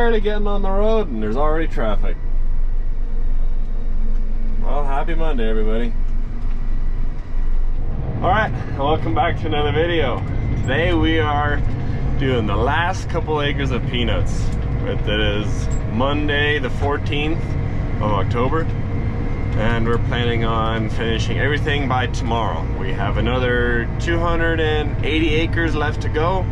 barely getting on the road and there's already traffic. Well, happy Monday, everybody. Alright, welcome back to another video. Today we are doing the last couple acres of peanuts. It is Monday the 14th of October. And we're planning on finishing everything by tomorrow. We have another 280 acres left to go.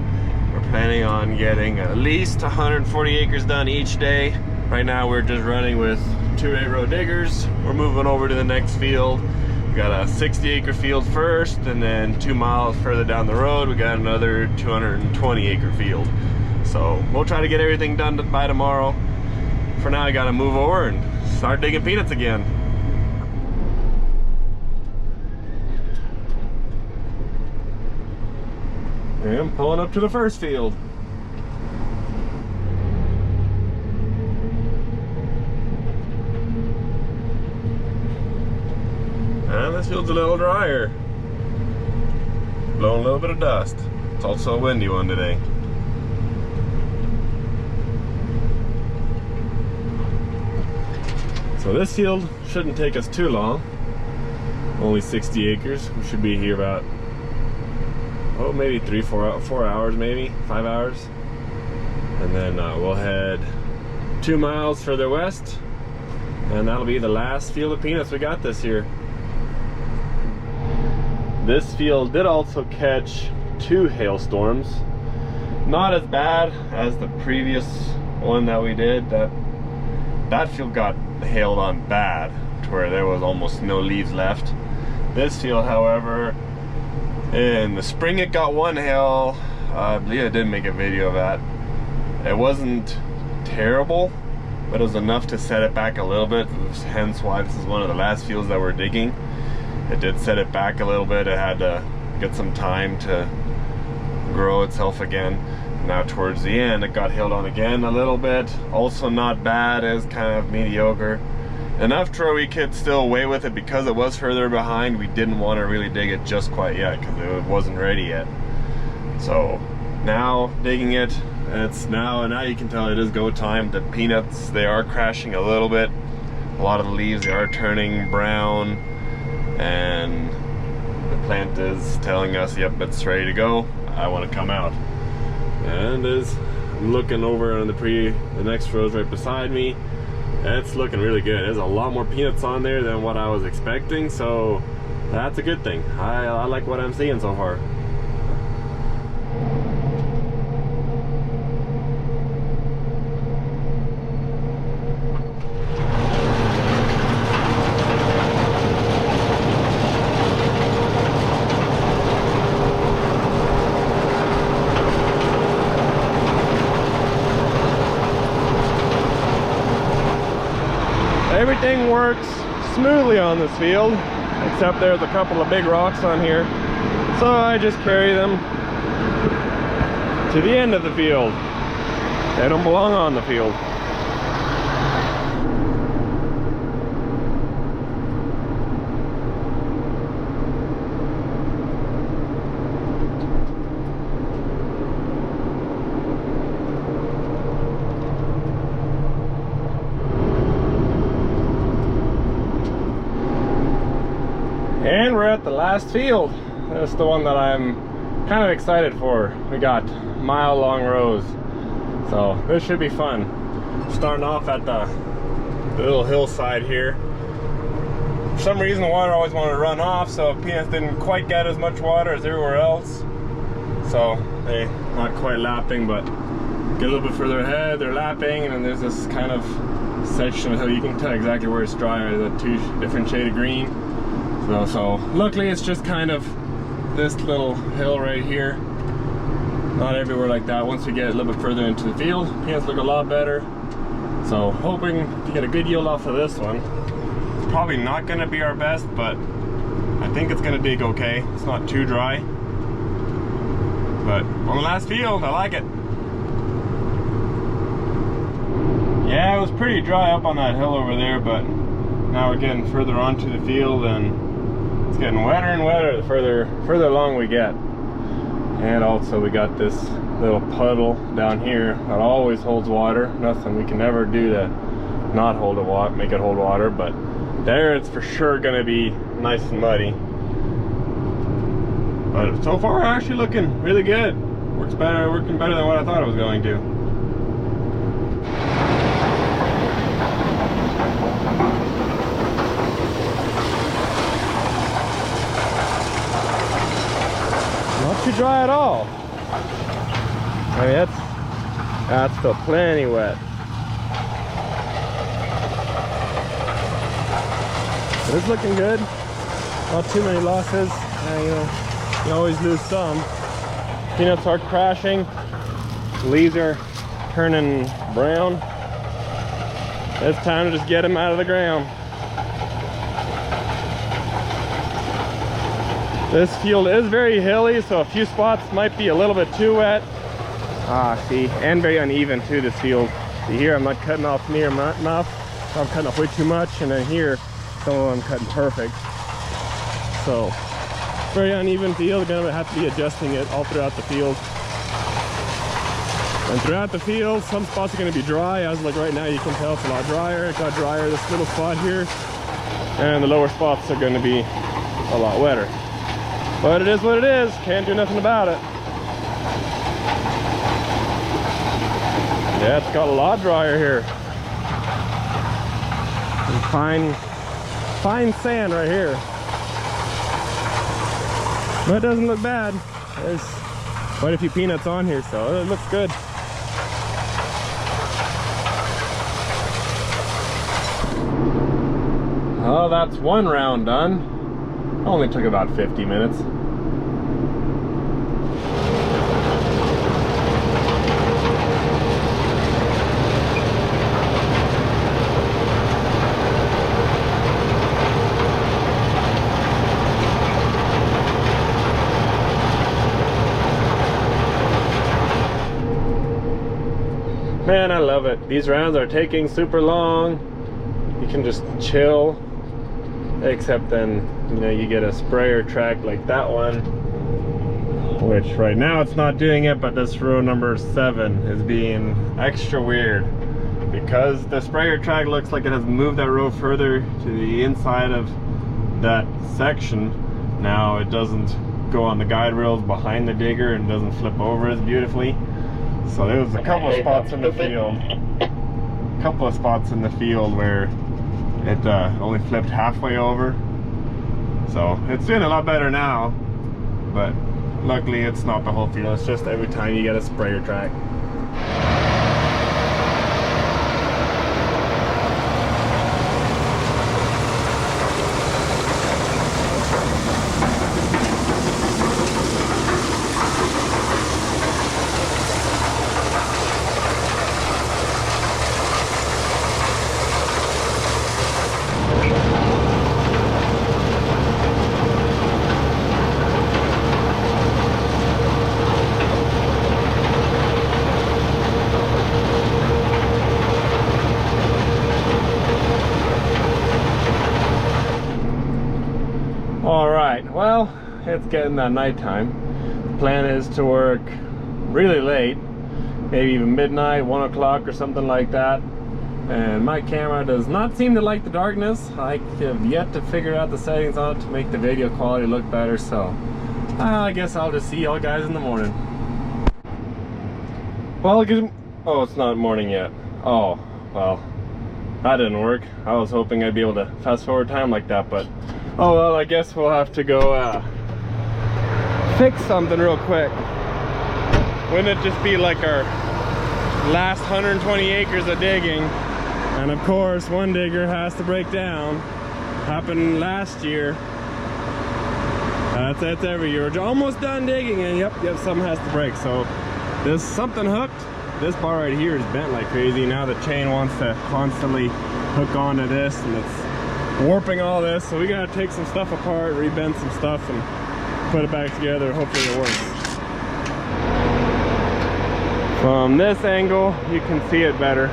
We're planning on getting at least 140 acres done each day. Right now we're just running with 2 8-row diggers. We're moving over to the next field. We got a 60-acre field first, and then 2 miles further down the road we got another 220-acre field. So we'll try to get everything done by tomorrow. For now I gotta move over and start digging peanuts again. And pulling up to the first field. And this field's a little drier. Blowing a little bit of dust. It's also a windy one today. So this field shouldn't take us too long. Only 60 acres. We should be here about, oh, maybe 4 hours, maybe 5 hours. And then we'll head 2 miles further west, and that'll be the last field of peanuts we got this year. This field did also catch 2 hailstorms. Not as bad as the previous one that we did. That field got hailed on bad, to where there was almost no leaves left. This field, however, in the spring it got 1 hail. I believe I did make a video of that. It wasn't terrible, but it was enough to set it back a little bit, hence why this is one of the last fields that we're digging. It did set it back a little bit. It had to get some time to grow itself again. Now towards the end it got hailed on again a little bit. Also not bad, it's kind of mediocre. Enough to where we could still away with it because it was further behind. We didn't want to really dig it just quite yet because it wasn't ready yet. So now digging it, it's now you can tell it is go time. The peanuts, they are crashing a little bit. A lot of the leaves, they are turning brown, and the plant is telling us, yep, it's ready to go. I want to come out. And as I'm looking over on the next rows right beside me, it's looking really good. There's a lot more peanuts on there than what I was expecting, so that's a good thing. I like what I'm seeing so far. Everything works smoothly on this field, except there's a couple of big rocks on here. So I just carry them to the end of the field. They don't belong on the field. And we're at the last field. That's the one that I'm kind of excited for. We got mile-long rows, so this should be fun. Starting off at the little hillside here. For some reason the water always wanted to run off, so peanuts didn't quite get as much water as everywhere else. So they're not quite lapping, but get a little bit further ahead, they're lapping, and then there's this kind of section of hill. You can tell exactly where it's dry. There's a 2 different shade of green. So luckily it's just kind of this little hill right here. Not everywhere like that. Once we get a little bit further into the field, peanuts look a lot better. So hoping to get a good yield off of this one. It's probably not going to be our best, but I think it's going to dig okay. It's not too dry. But on the last field, I like it. Yeah, it was pretty dry up on that hill over there, but now we're getting further onto the field and it's getting wetter and wetter the further along we get. And also we got this little puddle down here that always holds water. Nothing we can never do to not hold it, make it hold water, but there it's for sure gonna be nice and muddy. But so far actually looking really good. Working better than what I thought it was going to. Not too dry at all. I mean, that's still plenty wet. But it's looking good. Not too many losses. You know, you always lose some. Peanuts are crashing. Leaves are turning brown. It's time to just get them out of the ground. This field is very hilly, so a few spots might be a little bit too wet. See, and very uneven too, this field. See here, I'm not cutting off near enough. I'm cutting off way too much, and then here, some of them cutting perfect. So, very uneven field. Gonna have to be adjusting it all throughout the field. And throughout the field, some spots are gonna be dry. As like right now, you can tell it's a lot drier. It got drier this little spot here, and the lower spots are gonna be a lot wetter. But it is what it is. Can't do nothing about it. Yeah, it's got a lot drier here. And fine sand right here. But it doesn't look bad. There's quite a few peanuts on here, so it looks good. Oh, that's one round done. Only took about 50 minutes. Man, I love it. These rounds are taking super long. You can just chill. Except then, you know, you get a sprayer track like that one, which right now it's not doing it, but this row number 7 is being extra weird because the sprayer track looks like it has moved that row further to the inside of that section. Now it doesn't go on the guide rails behind the digger and doesn't flip over as beautifully. So there was a couple of spots in the field, where it only flipped halfway over. So it's doing a lot better now, but luckily it's not the whole field. It's just every time you get a sprayer track. Well, it's getting that nighttime. The plan is to work really late, maybe even midnight, 1 o'clock or something like that. And my camera does not seem to like the darkness. I have yet to figure out the settings on it to make the video quality look better, so I guess I'll just see y'all guys in the morning. Well, oh, it's not morning yet. Oh, well, that didn't work. I was hoping I'd be able to fast forward time like that, but oh well, I guess we'll have to go fix something real quick. Wouldn't it just be like our last 120 acres of digging? And of course, one digger has to break down. Happened last year. That's every year. We're almost done digging and yep, something has to break. So there's something hooked. This bar right here is bent like crazy. Now the chain wants to constantly hook onto this and it's warping all this, so we gotta take some stuff apart, rebend some stuff and put it back together. Hopefully it works. From this angle you can see it better,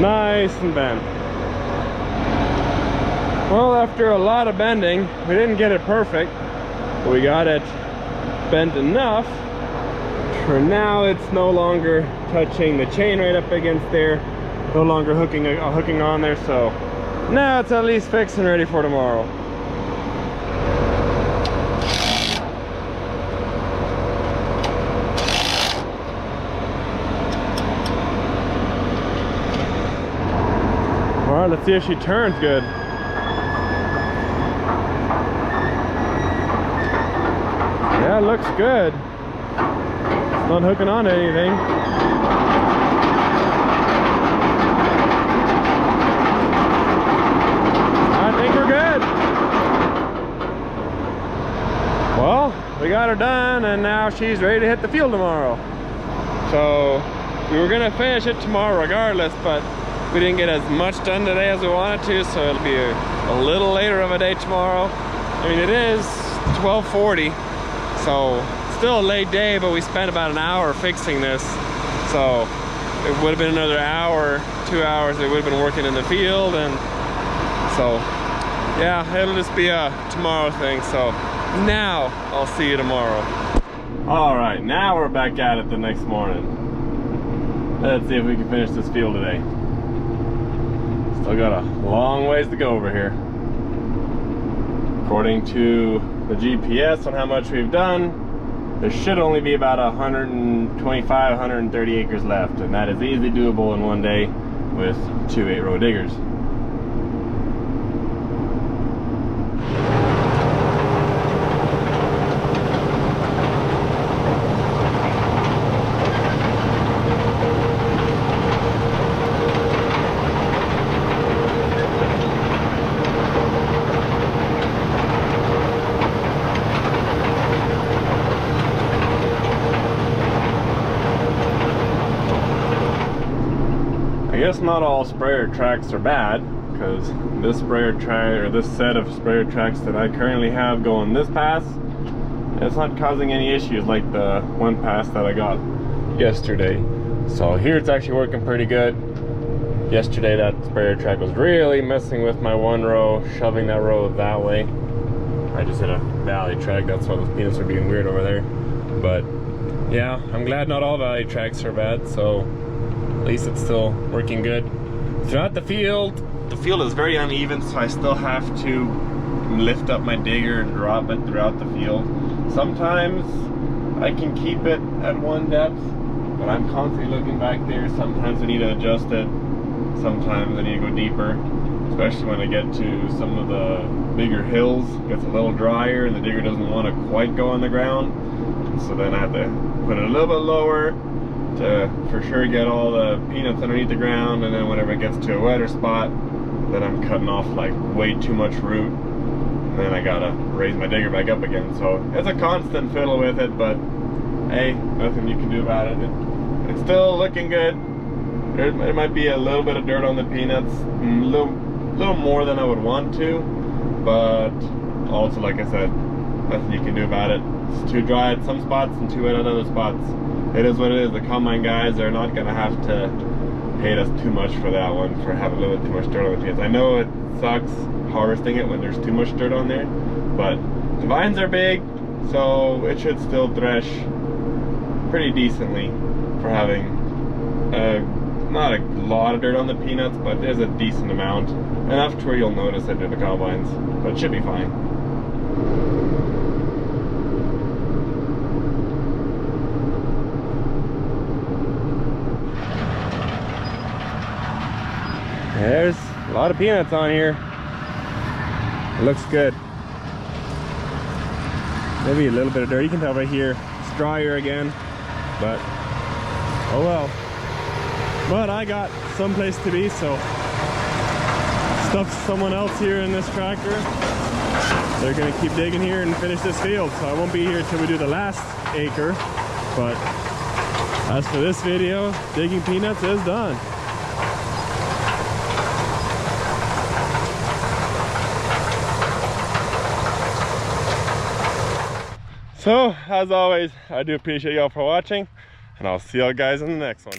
nice and bent. Well, after a lot of bending, we didn't get it perfect, but we got it bent enough for now it's no longer touching the chain right up against there, no longer hooking on there. So now it's at least fixed and ready for tomorrow. All right, let's see if she turns good. Yeah, it looks good. It's not hooking on to anything. I think we're good. Well, we got her done and now she's ready to hit the field tomorrow. So we were gonna finish it tomorrow regardless, but we didn't get as much done today as we wanted to, so it'll be a little later of a day tomorrow. I mean, it is 12:40, so still a late day, but we spent about an hour fixing this. So it would have been another hour, 2 hours that we would have been working in the field. And so yeah, it'll just be a tomorrow thing. So now I'll see you tomorrow. All right, now we're back at it the next morning. Let's see if we can finish this field today. Still got a long ways to go over here. According to the GPS on how much we've done, there should only be about 125, 130 acres left, and that is easily doable in one day with 2 8-row diggers. I guess not all sprayer tracks are bad, because this sprayer track, or this set of sprayer tracks that I currently have going this pass, it's not causing any issues like the one pass that I got yesterday. So here it's actually working pretty good. Yesterday that sprayer track was really messing with my one row, shoving that row that way. I just hit a valley track, that's why those peanuts are being weird over there. But yeah, I'm glad not all valley tracks are bad, so at least it's still working good. Throughout the field is very uneven, so I still have to lift up my digger and drop it throughout the field. Sometimes I can keep it at one depth, but I'm constantly looking back there. Sometimes I need to adjust it. Sometimes I need to go deeper, especially when I get to some of the bigger hills. It gets a little drier and the digger doesn't want to quite go on the ground. So then I have to put it a little bit lower to for sure get all the peanuts underneath the ground, and then whenever it gets to a wetter spot, then I'm cutting off like way too much root, and then I gotta raise my digger back up again. So it's a constant fiddle with it, but hey, nothing you can do about it. It's still looking good. There might be a little bit of dirt on the peanuts, a little more than I would want to, but also, like I said, nothing you can do about it. It's too dry at some spots and too wet at other spots. It is what it is. The combine guys are not gonna have to hate us too much for that one, for having a little bit too much dirt on the peanuts. I know it sucks harvesting it when there's too much dirt on there, but the vines are big, so it should still thresh pretty decently for having not a lot of dirt on the peanuts, but there's a decent amount, enough to where you'll notice it in the combines, but it should be fine. There's a lot of peanuts on here. It looks good. Maybe a little bit of dirt. You can tell right here it's drier again, but oh well. But I got someplace to be, so stuffed someone else here in this tractor. They're gonna keep digging here and finish this field, so I won't be here till we do the last acre. But as for this video, digging peanuts is done. So, as always, I do appreciate y'all for watching, and I'll see y'all guys in the next one.